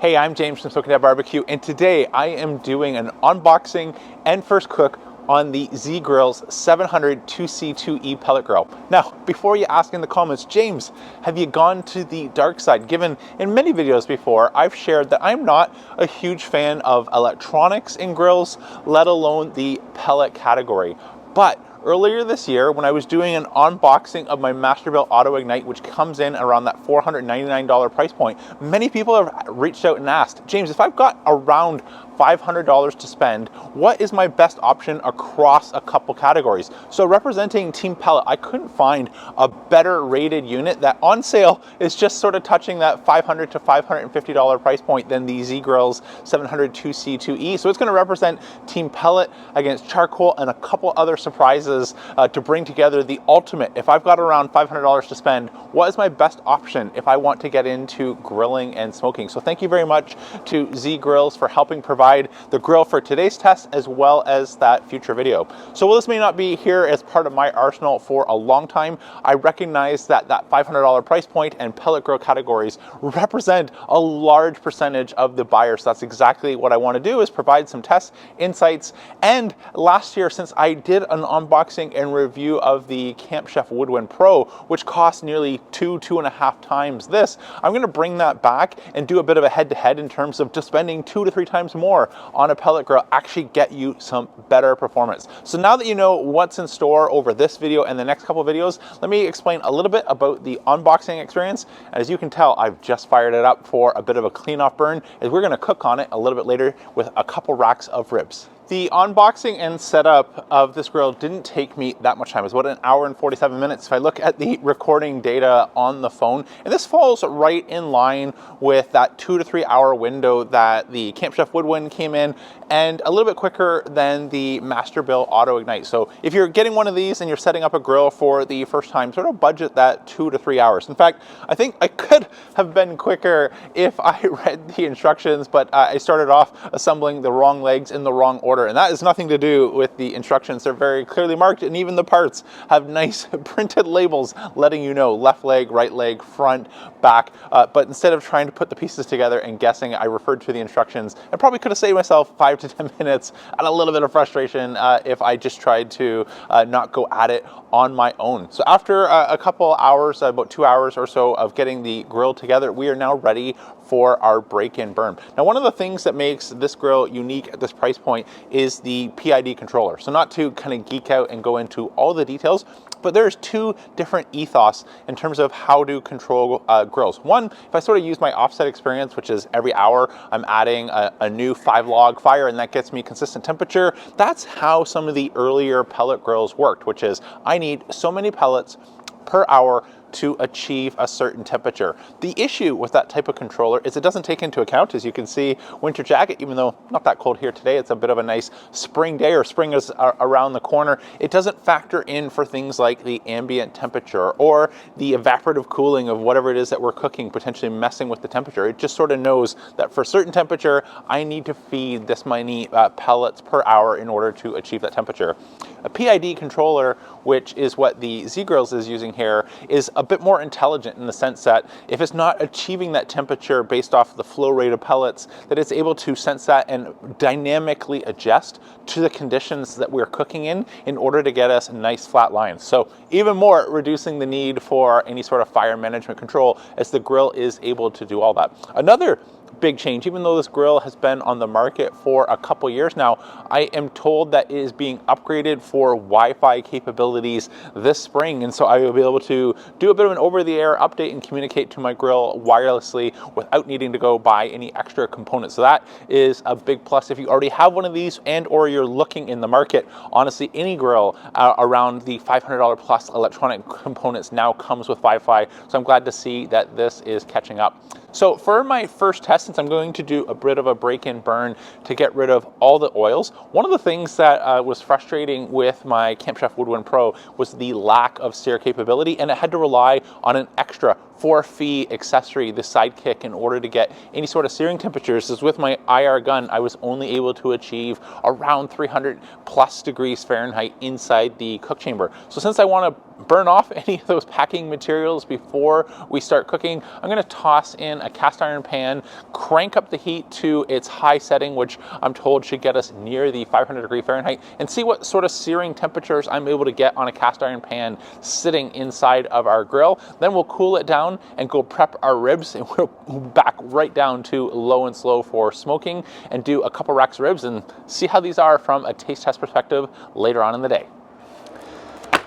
Hey, I'm James from Smoking Dad Barbecue, and today I am doing an unboxing and first cook on the Z-Grill's 700 2C2E pellet grill. Now, before you ask in the comments, James, have you gone to the dark side? Given in many videos before, I've shared that I'm not a huge fan of electronics in grills, let alone the pellet category. But earlier this year, when I was doing an unboxing of my Masterbuilt Auto Ignite, which comes in around that $499 price point, many people have reached out and asked, James, if I've got around $500 to spend, what is my best option across a couple categories? So representing Team Pellet, I couldn't find a better rated unit that on sale is just sort of touching that $500 to $550 price point than the Z-Grill's 700 2C2E. So it's going to represent Team Pellet against charcoal and a couple other surprises to bring together the ultimate. If I've got around $500 to spend, what is my best option if I want to get into grilling and smoking? So thank you very much to Z-Grills for helping provide the grill for today's test as well as that future video. So while this may not be here as part of my arsenal for a long time, I recognize that that $500 price point and pellet grill categories represent a large percentage of the buyers. So that's exactly what I want to do, is provide some test insights. And last year, since I did an unboxing and review of the Camp Chef Woodwind Pro, which cost nearly two and a half times this, I'm going to bring that back and do a bit of a head-to-head in terms of just spending 2 to 3 times more on a pellet grill actually get you some better performance. So now that you know what's in store over this video and the next couple of videos, let me explain a little bit about the unboxing experience. As you can tell, I've just fired it up for a bit of a clean off burn, as we're going to cook on it a little bit later with a couple racks of ribs. The unboxing and setup of this grill didn't take me that much time. It was about an hour and 47 minutes if I look at the recording data on the phone. And this falls right in line with that 2 to 3 hour window that the Camp Chef Woodwind came in, and a little bit quicker than the Masterbuilt Auto Ignite. So if you're getting one of these and you're setting up a grill for the first time, sort of budget that 2 to 3 hours. In fact, I think I could have been quicker if I read the instructions, but I started off assembling the wrong legs in the wrong order. And that has nothing to do with the instructions. They're very clearly marked, and even the parts have nice printed labels letting you know left leg, right leg, front, back. But instead of trying to put the pieces together and guessing, I referred to the instructions. I probably could have saved myself 5 to 10 minutes and a little bit of frustration if I just tried to not go at it on my own. So after a couple hours, about 2 hours or so of getting the grill together, we are now ready for our break-in burn. Now, one of the things that makes this grill unique at this price point is the PID controller. So not to kind of geek out and go into all the details, but there's 2 different ethos in terms of how to control grills. One, if I sort of use my offset experience, which is every hour I'm adding a new 5-log fire, and that gets me consistent temperature. That's how some of the earlier pellet grills worked, which is I need so many pellets per hour to achieve a certain temperature. The issue with that type of controller is it doesn't take into account, as you can see, winter jacket, even though not that cold here today. It's a bit of a nice spring day, or spring is around the corner. It doesn't factor in for things like the ambient temperature or the evaporative cooling of whatever it is that we're cooking, potentially messing with the temperature. It just sort of knows that for a certain temperature, I need to feed this many pellets per hour in order to achieve that temperature. A PID controller, which is what the Z-Grills is using here, is a bit more intelligent in the sense that if it's not achieving that temperature based off the flow rate of pellets, that it's able to sense that and dynamically adjust to the conditions that we're cooking in order to get us nice flat lines. So even more reducing the need for any sort of fire management control, as the grill is able to do all that. Another big change, even though this grill has been on the market for a couple years now, I am told that it is being upgraded for Wi-Fi capabilities this spring, and so I will be able to do a bit of an over-the-air update and communicate to my grill wirelessly without needing to go buy any extra components. So that is a big plus if you already have one of these and or you're looking in the market. Honestly, any grill around the $500 plus electronic components now comes with Wi-Fi, so I'm glad to see that this is catching up. So for my first test, since I'm going to do a bit of a break-in burn to get rid of all the oils, one of the things that was frustrating with my Camp Chef Woodwind Pro was the lack of sear capability, and it had to rely on an extra for-fee accessory, the Sidekick, in order to get any sort of searing temperatures, is with my IR gun, I was only able to achieve around 300 plus degrees Fahrenheit inside the cook chamber. So since I want to burn off any of those packing materials before we start cooking, I'm going to toss in a cast iron pan, crank up the heat to its high setting, which I'm told should get us near the 500 degree Fahrenheit, and see what sort of searing temperatures I'm able to get on a cast iron pan sitting inside of our grill. Then we'll cool it down and go prep our ribs, and we'll back right down to low and slow for smoking and do a couple racks of ribs and see how these are from a taste test perspective later on in the day.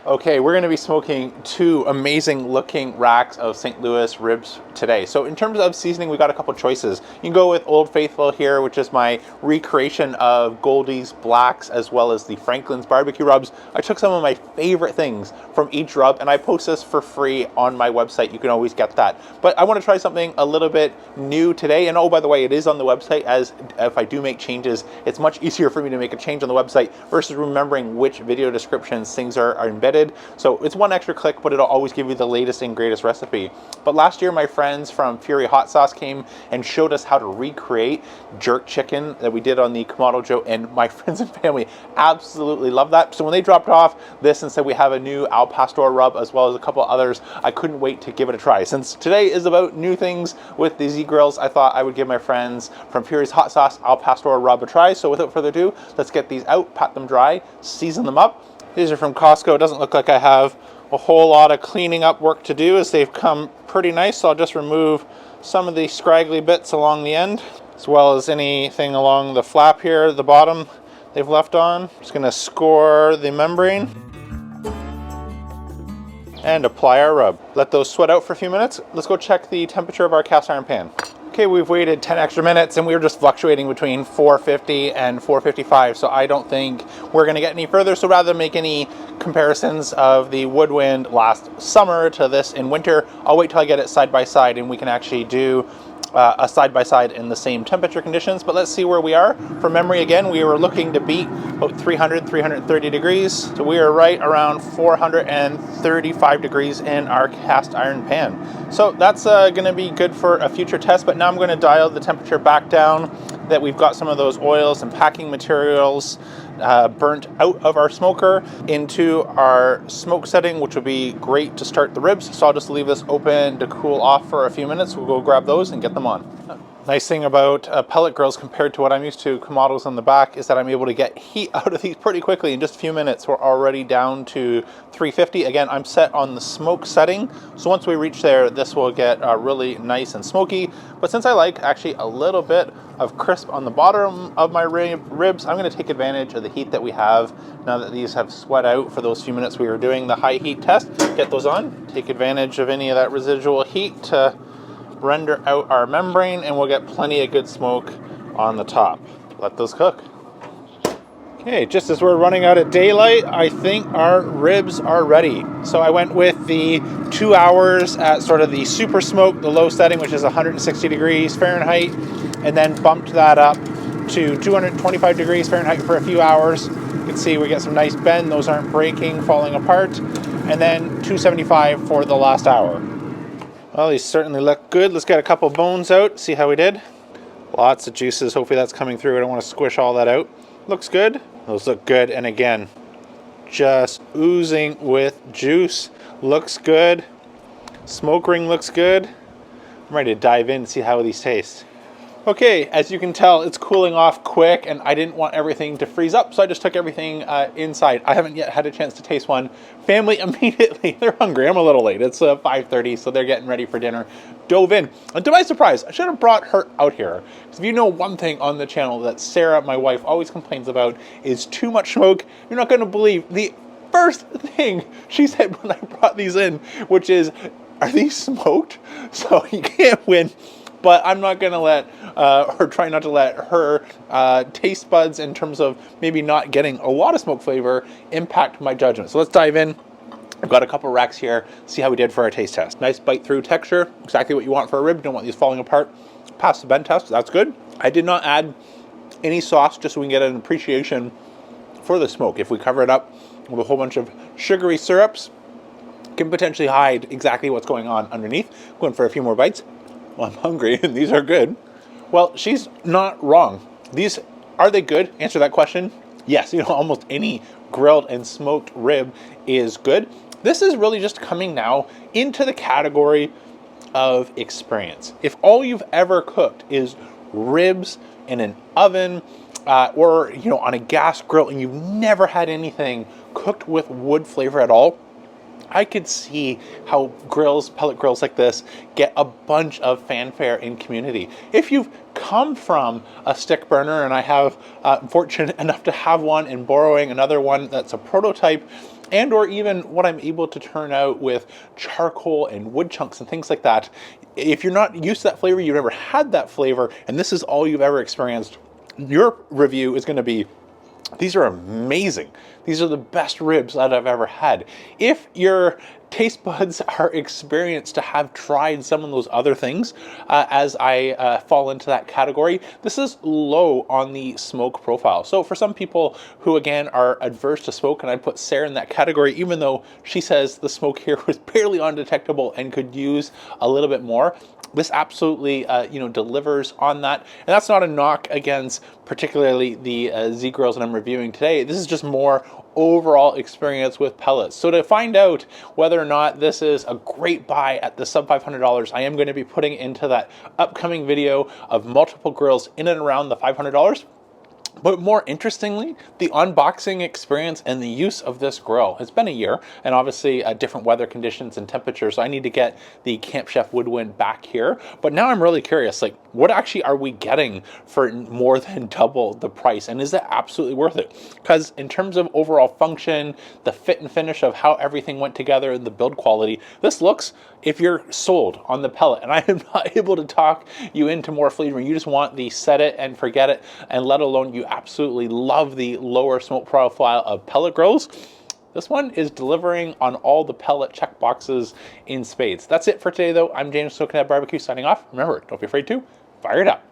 Okay, we're going to be smoking 2 amazing looking racks of St. Louis ribs today. So in terms of seasoning, we got a couple choices. You can go with Old Faithful here, which is my recreation of Goldie's Blacks, as well as the Franklin's barbecue rubs. I took some of my favorite things from each rub, and I post this for free on my website. You can always get that. But I want to try something a little bit new today. And oh, by the way, it is on the website, as if I do make changes, it's much easier for me to make a change on the website versus remembering which video descriptions things are embedded. So it's one extra click, but it'll always give you the latest and greatest recipe. But last year, my friends from Fury Hot Sauce came and showed us how to recreate jerk chicken that we did on the Kamado Joe, and my friends and family absolutely love that. So when they dropped off this and said we have a new Al Pastor rub as well as a couple others, I couldn't wait to give it a try. Since today is about new things with the Z Grills, I thought I would give my friends from Fury's Hot Sauce Al Pastor rub a try. So without further ado, let's get these out, pat them dry, season them up. These are from Costco. It doesn't look like I have a whole lot of cleaning up work to do, as they've come pretty nice. So I'll just remove some of the scraggly bits along the end, as well as anything along the flap here at the bottom they've left on. Just going to score the membrane and apply our rub. Let those sweat out for a few minutes. Let's go check the temperature of our cast iron pan. Okay, we've waited 10 extra minutes and we were just fluctuating between 450 and 455, so I don't think we're gonna get any further. So rather than make any comparisons of the woodwind last summer to this in winter, I'll wait till I get it side by side and we can actually do a side-by-side in the same temperature conditions. But let's see where we are. From memory again, we were looking to beat about 300, 330 degrees. So we are right around 435 degrees in our cast iron pan. So that's gonna be good for a future test, but now I'm gonna dial the temperature back down, that we've got some of those oils and packing materials burnt out of our smoker into our smoke setting, which will be great to start the ribs. So I'll just leave this open to cool off for a few minutes. We'll go grab those and get them on. Nice thing about pellet grills compared to what I'm used to, Kamados on the back, is that I'm able to get heat out of these pretty quickly. In just a few minutes, we're already down to 350. Again, I'm set on the smoke setting, so once we reach there, this will get really nice and smoky. But since I like actually a little bit of crisp on the bottom of my ribs, I'm going to take advantage of the heat that we have now that these have sweat out for those few minutes we were doing the high heat test. Get those on, take advantage of any of that residual heat to render out our membrane, and we'll get plenty of good smoke on the top. Let those cook. Okay, just as we're running out of daylight, I think our ribs are ready. So I went with the 2 hours at sort of the super smoke, the low setting, which is 160 degrees Fahrenheit, and then bumped that up to 225 degrees Fahrenheit for a few hours. You can see we get some nice bend, those aren't breaking, falling apart, and then 275 for the last hour. Well, these certainly look good. Let's get a couple bones out, see how we did. Lots of juices, hopefully that's coming through. I don't want to squish all that out. Looks good. Those look good, and again, just oozing with juice. Looks good. Smoke ring looks good. I'm ready to dive in and see how these taste. Okay, as you can tell, it's cooling off quick, and I didn't want everything to freeze up, so I just took everything inside. I haven't yet had a chance to taste one. Family immediately, they're hungry. I'm a little late. It's 5:30, so they're getting ready for dinner. Dove in. And to my surprise, I should have brought her out here. Because if you know one thing on the channel that Sarah, my wife, always complains about is too much smoke. You're not going to believe the first thing she said when I brought these in, which is, are these smoked? So you can't win. But I'm not going to let, or try not to let her taste buds in terms of maybe not getting a lot of smoke flavor impact my judgment. So let's dive in. I've got a couple racks here, see how we did for our taste test. Nice bite through texture, exactly what you want for a rib. You don't want these falling apart. Pass the bend test, that's good. I did not add any sauce just so we can get an appreciation for the smoke. If we cover it up with a whole bunch of sugary syrups, can potentially hide exactly what's going on underneath. Going for a few more bites. Well, I'm hungry and these are good. Well, she's not wrong. These, are they good? Answer that question. Yes, almost any grilled and smoked rib is good. This is really just coming now into the category of experience. If all you've ever cooked is ribs in an oven or on a gas grill and you've never had anything cooked with wood flavor at all, I could see how pellet grills like this get a bunch of fanfare in community. If you've come from a stick burner, and I have fortunate enough to have one and borrowing another one that's a prototype, and or even what I'm able to turn out with charcoal and wood chunks and things like that, if you're not used to that flavor, you've never had that flavor, and this is all you've ever experienced, your review is going to be, these are amazing. These are the best ribs that I've ever had. If your taste buds are experienced to have tried some of those other things, as I fall into that category, this is low on the smoke profile. So for some people who, again, are adverse to smoke, and I'd put Sarah in that category, even though she says the smoke here was barely undetectable and could use a little bit more, this absolutely, delivers on that. And that's not a knock against particularly the Z grills that I'm reviewing today. This is just more overall experience with pellets. So to find out whether or not this is a great buy at the sub $500, I am going to be putting into that upcoming video of multiple grills in and around the $500. But more interestingly, the unboxing experience and the use of this grill. It's been a year, and obviously different weather conditions and temperatures, so I need to get the Camp Chef Woodwind back here. But now I'm really curious, like, what actually are we getting for more than double the price? And is that absolutely worth it? Because in terms of overall function, the fit and finish of how everything went together, and the build quality, this looks, if you're sold on the pellet, and I am not able to talk you into more flavor, you just want the set it and forget it, and let alone you absolutely love the lower smoke profile of pellet grills, this one is delivering on all the pellet check boxes in spades. That's it for today, though. I'm James Soaking at Barbecue signing off. Remember, don't be afraid to fire it up.